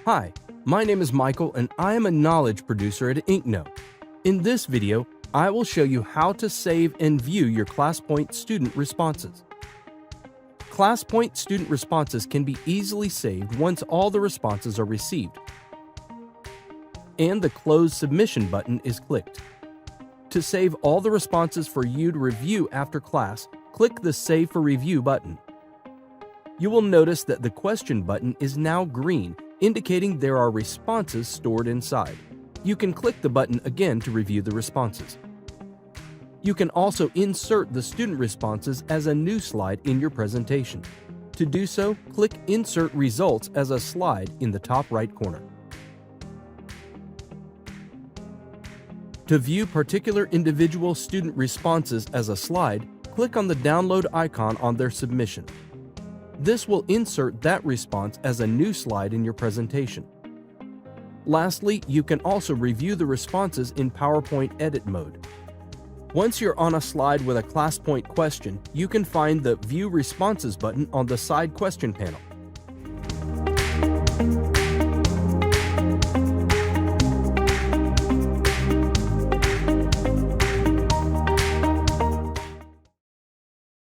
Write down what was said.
Hi, my name is Michael and I am a knowledge producer at InkNote. In this video, I will show you how to save and view your ClassPoint student responses. ClassPoint student responses can be easily saved once all the responses are received and the Close Submission button is clicked. To save all the responses for you to review after class, click the Save for Review button. You will notice that the question button is now green, indicating there are responses stored inside. You can click the button again to review the responses. You can also insert the student responses as a new slide in your presentation. To do so, click Insert Results as a slide in the top right corner. To view particular individual student responses as a slide, click on the download icon on their submission. This will insert that response as a new slide in your presentation. Lastly, you can also review the responses in PowerPoint edit mode. Once you're on a slide with a ClassPoint question, you can find the View Responses button on the side question panel.